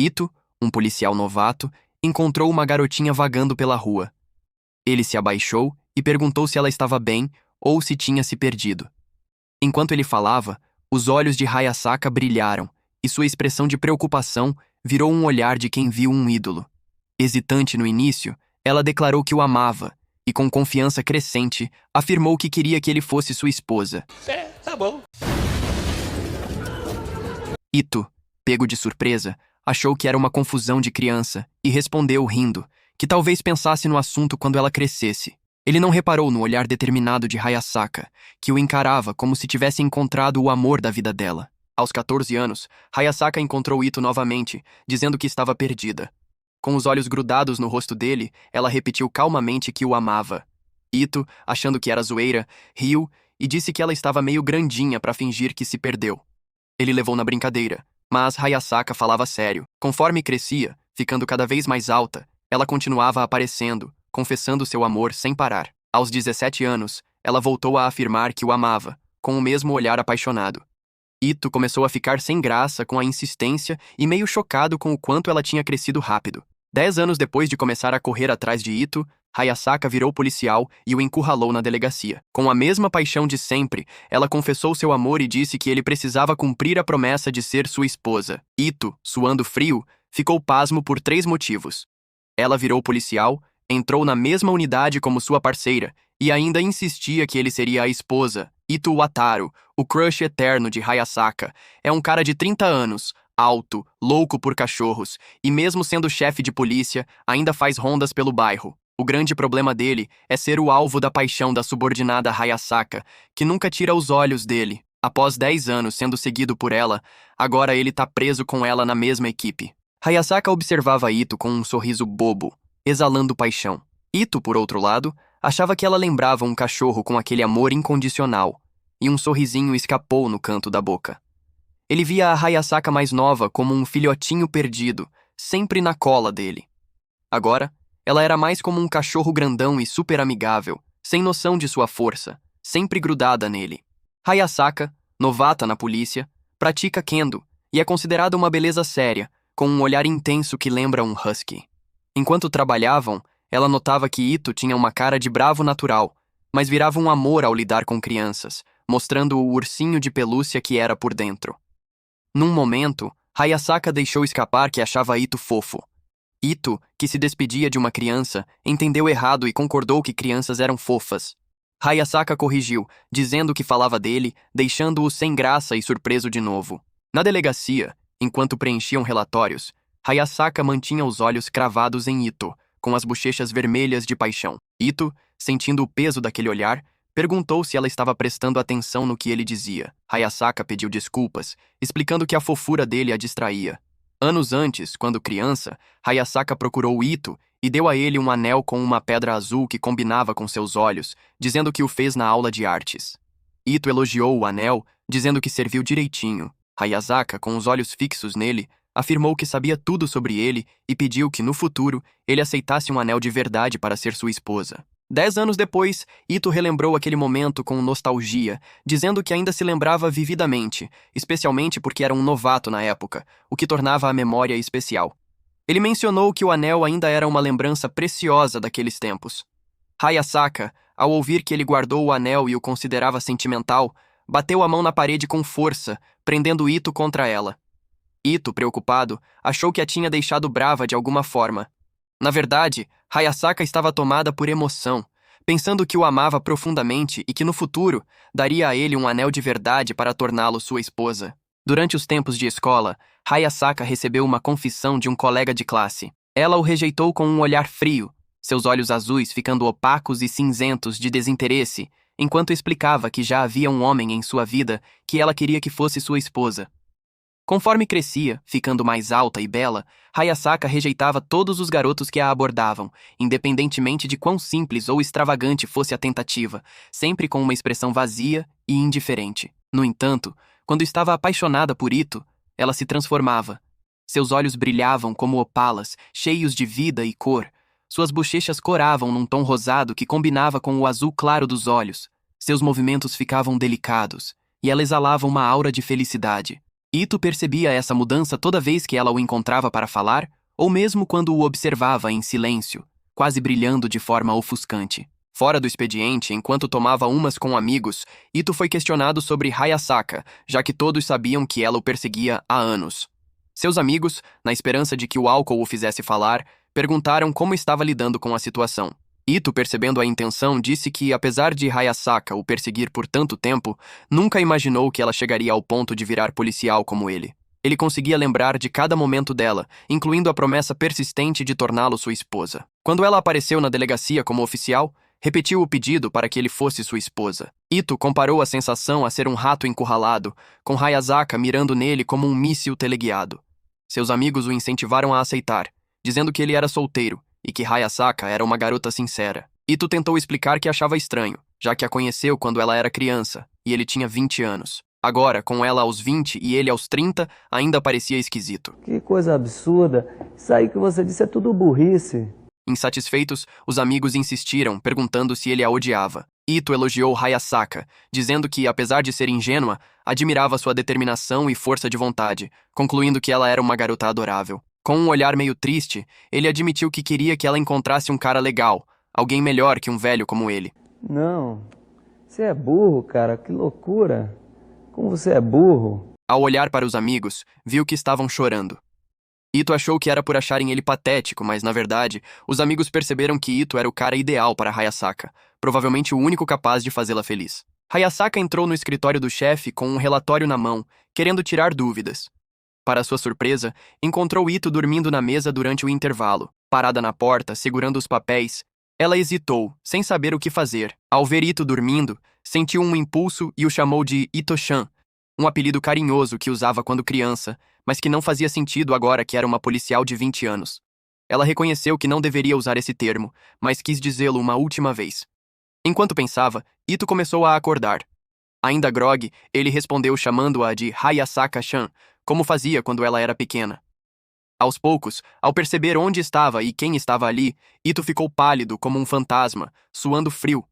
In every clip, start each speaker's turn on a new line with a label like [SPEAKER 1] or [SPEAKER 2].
[SPEAKER 1] Ito, um policial novato, encontrou uma garotinha vagando pela rua. Ele se abaixou e perguntou se ela estava bem ou se tinha se perdido. Enquanto ele falava, os olhos de Hayasaka brilharam e sua expressão de preocupação virou um olhar de quem viu um ídolo. Hesitante no início, ela declarou que o amava e, com confiança crescente, afirmou que queria que ele fosse sua esposa.
[SPEAKER 2] Tá bom.
[SPEAKER 1] Ito, pego de surpresa, achou que era uma confusão de criança e respondeu rindo, que talvez pensasse no assunto quando ela crescesse. Ele não reparou no olhar determinado de Hayasaka, que o encarava como se tivesse encontrado o amor da vida dela. Aos 14 anos, Hayasaka encontrou Ito novamente, dizendo que estava perdida. Com os olhos grudados no rosto dele, ela repetiu calmamente que o amava. Ito, achando que era zoeira, riu e disse que ela estava meio grandinha para fingir que se perdeu. Ele levou na brincadeira, mas Hayasaka falava sério. Conforme crescia, ficando cada vez mais alta, ela continuava aparecendo, confessando seu amor sem parar. Aos 17 anos, ela voltou a afirmar que o amava, com o mesmo olhar apaixonado. Ito começou a ficar sem graça com a insistência e meio chocado com o quanto ela tinha crescido rápido. 10 anos depois de começar a correr atrás de Ito, Hayasaka virou policial e o encurralou na delegacia. Com a mesma paixão de sempre, ela confessou seu amor e disse que ele precisava cumprir a promessa de ser sua esposa. Ito, suando frio, ficou pasmo por 3 motivos. Ela virou policial, entrou na mesma unidade como sua parceira e ainda insistia que ele seria a esposa. Ito Wataru, o crush eterno de Hayasaka, é um cara de 30 anos, alto, louco por cachorros e mesmo sendo chefe de polícia, ainda faz rondas pelo bairro. O grande problema dele é ser o alvo da paixão da subordinada Hayasaka, que nunca tira os olhos dele. Após 10 anos sendo seguido por ela, agora ele tá preso com ela na mesma equipe. Hayasaka observava Ito com um sorriso bobo, exalando paixão. Ito, por outro lado, achava que ela lembrava um cachorro com aquele amor incondicional, e um sorrisinho escapou no canto da boca. Ele via a Hayasaka mais nova como um filhotinho perdido, sempre na cola dele. Agora, ela era mais como um cachorro grandão e super amigável, sem noção de sua força, sempre grudada nele. Hayasaka, novata na polícia, pratica kendo e é considerada uma beleza séria, com um olhar intenso que lembra um husky. Enquanto trabalhavam, ela notava que Ito tinha uma cara de bravo natural, mas virava um amor ao lidar com crianças, mostrando o ursinho de pelúcia que era por dentro. Num momento, Hayasaka deixou escapar que achava Ito fofo. Ito, que se despedia de uma criança, entendeu errado e concordou que crianças eram fofas. Hayasaka corrigiu, dizendo que falava dele, deixando-o sem graça e surpreso de novo. Na delegacia, enquanto preenchiam relatórios, Hayasaka mantinha os olhos cravados em Ito, com as bochechas vermelhas de paixão. Ito, sentindo o peso daquele olhar, perguntou se ela estava prestando atenção no que ele dizia. Hayasaka pediu desculpas, explicando que a fofura dele a distraía. Anos antes, quando criança, Hayasaka procurou Ito e deu a ele um anel com uma pedra azul que combinava com seus olhos, dizendo que o fez na aula de artes. Ito elogiou o anel, dizendo que serviu direitinho. Hayasaka, com os olhos fixos nele, afirmou que sabia tudo sobre ele e pediu que, no futuro, ele aceitasse um anel de verdade para ser sua esposa. 10 anos depois, Ito relembrou aquele momento com nostalgia, dizendo que ainda se lembrava vividamente, especialmente porque era um novato na época, o que tornava a memória especial. Ele mencionou que o anel ainda era uma lembrança preciosa daqueles tempos. Hayasaka, ao ouvir que ele guardou o anel e o considerava sentimental, bateu a mão na parede com força, prendendo Ito contra ela. Ito, preocupado, achou que a tinha deixado brava de alguma forma. Na verdade, Hayasaka estava tomada por emoção, pensando que o amava profundamente e que no futuro daria a ele um anel de verdade para torná-lo sua esposa. Durante os tempos de escola, Hayasaka recebeu uma confissão de um colega de classe. Ela o rejeitou com um olhar frio, seus olhos azuis ficando opacos e cinzentos de desinteresse, enquanto explicava que já havia um homem em sua vida que ela queria que fosse sua esposa. Conforme crescia, ficando mais alta e bela, Hayasaka rejeitava todos os garotos que a abordavam, independentemente de quão simples ou extravagante fosse a tentativa, sempre com uma expressão vazia e indiferente. No entanto, quando estava apaixonada por Ito, ela se transformava. Seus olhos brilhavam como opalas, cheios de vida e cor. Suas bochechas coravam num tom rosado que combinava com o azul claro dos olhos. Seus movimentos ficavam delicados, e ela exalava uma aura de felicidade. Ito percebia essa mudança toda vez que ela o encontrava para falar, ou mesmo quando o observava em silêncio, quase brilhando de forma ofuscante. Fora do expediente, enquanto tomava umas com amigos, Ito foi questionado sobre Hayasaka, já que todos sabiam que ela o perseguia há anos. Seus amigos, na esperança de que o álcool o fizesse falar, perguntaram como estava lidando com a situação. Ito, percebendo a intenção, disse que, apesar de Hayasaka o perseguir por tanto tempo, nunca imaginou que ela chegaria ao ponto de virar policial como ele. Ele conseguia lembrar de cada momento dela, incluindo a promessa persistente de torná-lo sua esposa. Quando ela apareceu na delegacia como oficial, repetiu o pedido para que ele fosse sua esposa. Ito comparou a sensação a ser um rato encurralado, com Hayasaka mirando nele como um míssil teleguiado. Seus amigos o incentivaram a aceitar, dizendo que ele era solteiro e que Hayasaka era uma garota sincera. Ito tentou explicar que achava estranho, já que a conheceu quando ela era criança, e ele tinha 20 anos. Agora, com ela aos 20 e ele aos 30, ainda parecia esquisito.
[SPEAKER 2] Que coisa absurda. Isso aí que você disse é tudo burrice.
[SPEAKER 1] Insatisfeitos, os amigos insistiram, perguntando se ele a odiava. Ito elogiou Hayasaka, dizendo que, apesar de ser ingênua, admirava sua determinação e força de vontade, concluindo que ela era uma garota adorável. Com um olhar meio triste, ele admitiu que queria que ela encontrasse um cara legal, alguém melhor que um velho como ele.
[SPEAKER 2] Não, você é burro, cara, que loucura. Como você é burro.
[SPEAKER 1] Ao olhar para os amigos, viu que estavam chorando. Ito achou que era por acharem ele patético, mas, na verdade, os amigos perceberam que Ito era o cara ideal para Hayasaka, provavelmente o único capaz de fazê-la feliz. Hayasaka entrou no escritório do chefe com um relatório na mão, querendo tirar dúvidas. Para sua surpresa, encontrou Ito dormindo na mesa durante o intervalo. Parada na porta, segurando os papéis, ela hesitou, sem saber o que fazer. Ao ver Ito dormindo, sentiu um impulso e o chamou de Ito-chan, um apelido carinhoso que usava quando criança, mas que não fazia sentido agora que era uma policial de 20 anos. Ela reconheceu que não deveria usar esse termo, mas quis dizê-lo uma última vez. Enquanto pensava, Ito começou a acordar. Ainda grogue, ele respondeu chamando-a de Hayasaka-chan, como fazia quando ela era pequena. Aos poucos, ao perceber onde estava e quem estava ali, Ito ficou pálido como um fantasma, suando frio.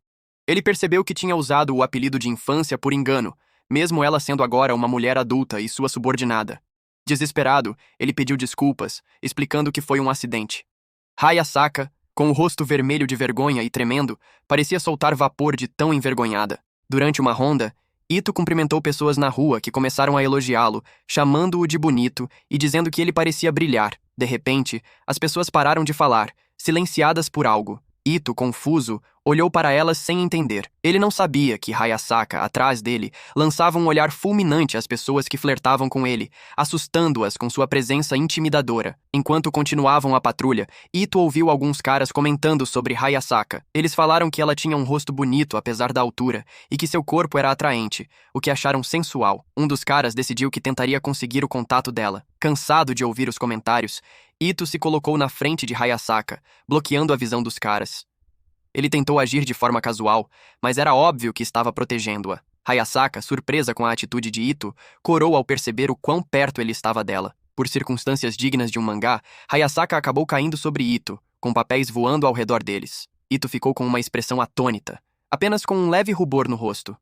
[SPEAKER 1] Ele percebeu que tinha usado o apelido de infância por engano, mesmo ela sendo agora uma mulher adulta e sua subordinada. Desesperado, ele pediu desculpas, explicando que foi um acidente. Hayasaka, com o rosto vermelho de vergonha e tremendo, parecia soltar vapor de tão envergonhada. Durante uma ronda, Ito cumprimentou pessoas na rua que começaram a elogiá-lo, chamando-o de bonito e dizendo que ele parecia brilhar. De repente, as pessoas pararam de falar, silenciadas por algo. Ito, confuso, olhou para elas sem entender. Ele não sabia que Hayasaka, atrás dele, lançava um olhar fulminante às pessoas que flertavam com ele, assustando-as com sua presença intimidadora. Enquanto continuavam a patrulha, Ito ouviu alguns caras comentando sobre Hayasaka. Eles falaram que ela tinha um rosto bonito apesar da altura e que seu corpo era atraente, o que acharam sensual. Um dos caras decidiu que tentaria conseguir o contato dela. Cansado de ouvir os comentários, Ito se colocou na frente de Hayasaka, bloqueando a visão dos caras. Ele tentou agir de forma casual, mas era óbvio que estava protegendo-a. Hayasaka, surpresa com a atitude de Ito, corou ao perceber o quão perto ele estava dela. Por circunstâncias dignas de um mangá, Hayasaka acabou caindo sobre Ito, com papéis voando ao redor deles. Ito ficou com uma expressão atônita, apenas com um leve rubor no rosto.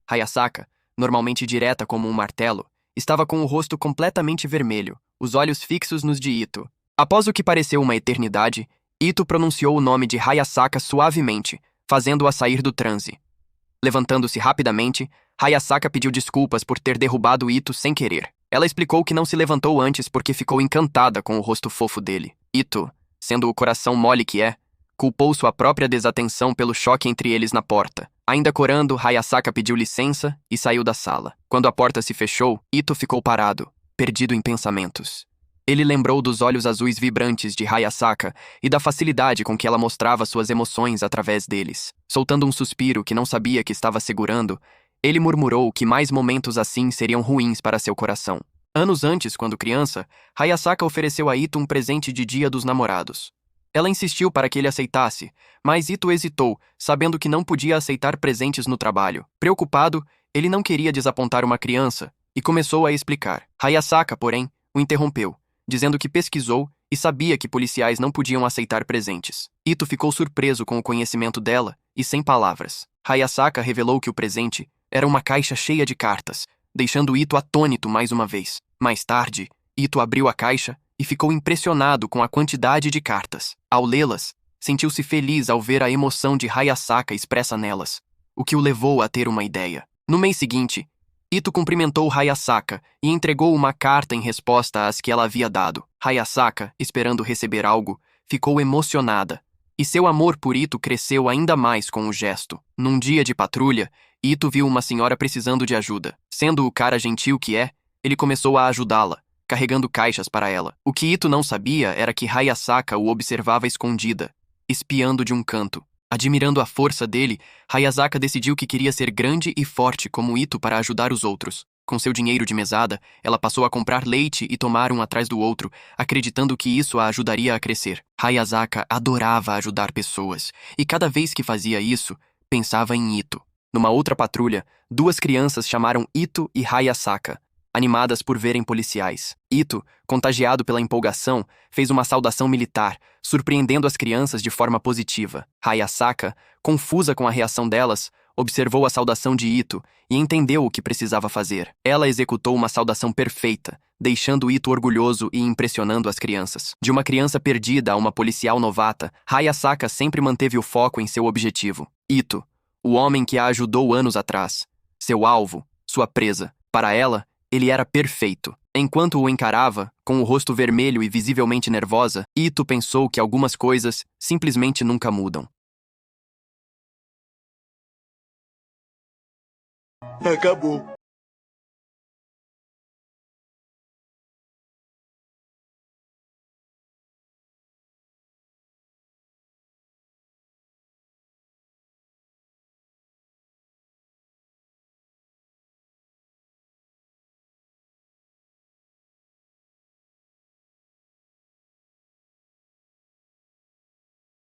[SPEAKER 1] Hayasaka, normalmente direta como um martelo, estava com o rosto completamente vermelho, os olhos fixos nos de Ito. Após o que pareceu uma eternidade, Ito pronunciou o nome de Hayasaka suavemente, fazendo-a sair do transe. Levantando-se rapidamente, Hayasaka pediu desculpas por ter derrubado Ito sem querer. Ela explicou que não se levantou antes porque ficou encantada com o rosto fofo dele. Ito, sendo o coração mole que é, culpou sua própria desatenção pelo choque entre eles na porta. Ainda corando, Hayasaka pediu licença e saiu da sala. Quando a porta se fechou, Ito ficou parado, perdido em pensamentos. Ele lembrou dos olhos azuis vibrantes de Hayasaka e da facilidade com que ela mostrava suas emoções através deles. Soltando um suspiro que não sabia que estava segurando, ele murmurou que mais momentos assim seriam ruins para seu coração. Anos antes, quando criança, Hayasaka ofereceu a Ito um presente de Dia dos Namorados. Ela insistiu para que ele aceitasse, mas Ito hesitou, sabendo que não podia aceitar presentes no trabalho. Preocupado, ele não queria desapontar uma criança e começou a explicar. Hayasaka, porém, o interrompeu, dizendo que pesquisou e sabia que policiais não podiam aceitar presentes. Ito ficou surpreso com o conhecimento dela e sem palavras. Hayasaka revelou que o presente era uma caixa cheia de cartas, deixando Ito atônito mais uma vez. Mais tarde, Ito abriu a caixa e ficou impressionado com a quantidade de cartas. Ao lê-las, sentiu-se feliz ao ver a emoção de Hayasaka expressa nelas, o que o levou a ter uma ideia. No mês seguinte, Ito cumprimentou Hayasaka e entregou uma carta em resposta às que ela havia dado. Hayasaka, esperando receber algo, ficou emocionada, e seu amor por Ito cresceu ainda mais com o gesto. Num dia de patrulha, Ito viu uma senhora precisando de ajuda. Sendo o cara gentil que é, ele começou a ajudá-la, carregando caixas para ela. O que Ito não sabia era que Hayasaka o observava escondida, espiando de um canto. Admirando a força dele, Hayasaka decidiu que queria ser grande e forte como Ito para ajudar os outros. Com seu dinheiro de mesada, ela passou a comprar leite e tomar um atrás do outro, acreditando que isso a ajudaria a crescer. Hayasaka adorava ajudar pessoas, e cada vez que fazia isso, pensava em Ito. Numa outra patrulha, duas crianças chamaram Ito e Hayasaka, animadas por verem policiais. Ito, contagiado pela empolgação, fez uma saudação militar, surpreendendo as crianças de forma positiva. Hayasaka, confusa com a reação delas, observou a saudação de Ito e entendeu o que precisava fazer. Ela executou uma saudação perfeita, deixando Ito orgulhoso e impressionando as crianças. De uma criança perdida a uma policial novata, Hayasaka sempre manteve o foco em seu objetivo. Ito, o homem que a ajudou anos atrás. Seu alvo, sua presa. Para ela, ele era perfeito. Enquanto o encarava, com o rosto vermelho e visivelmente nervosa, Ito pensou que algumas coisas simplesmente nunca mudam.
[SPEAKER 3] Acabou.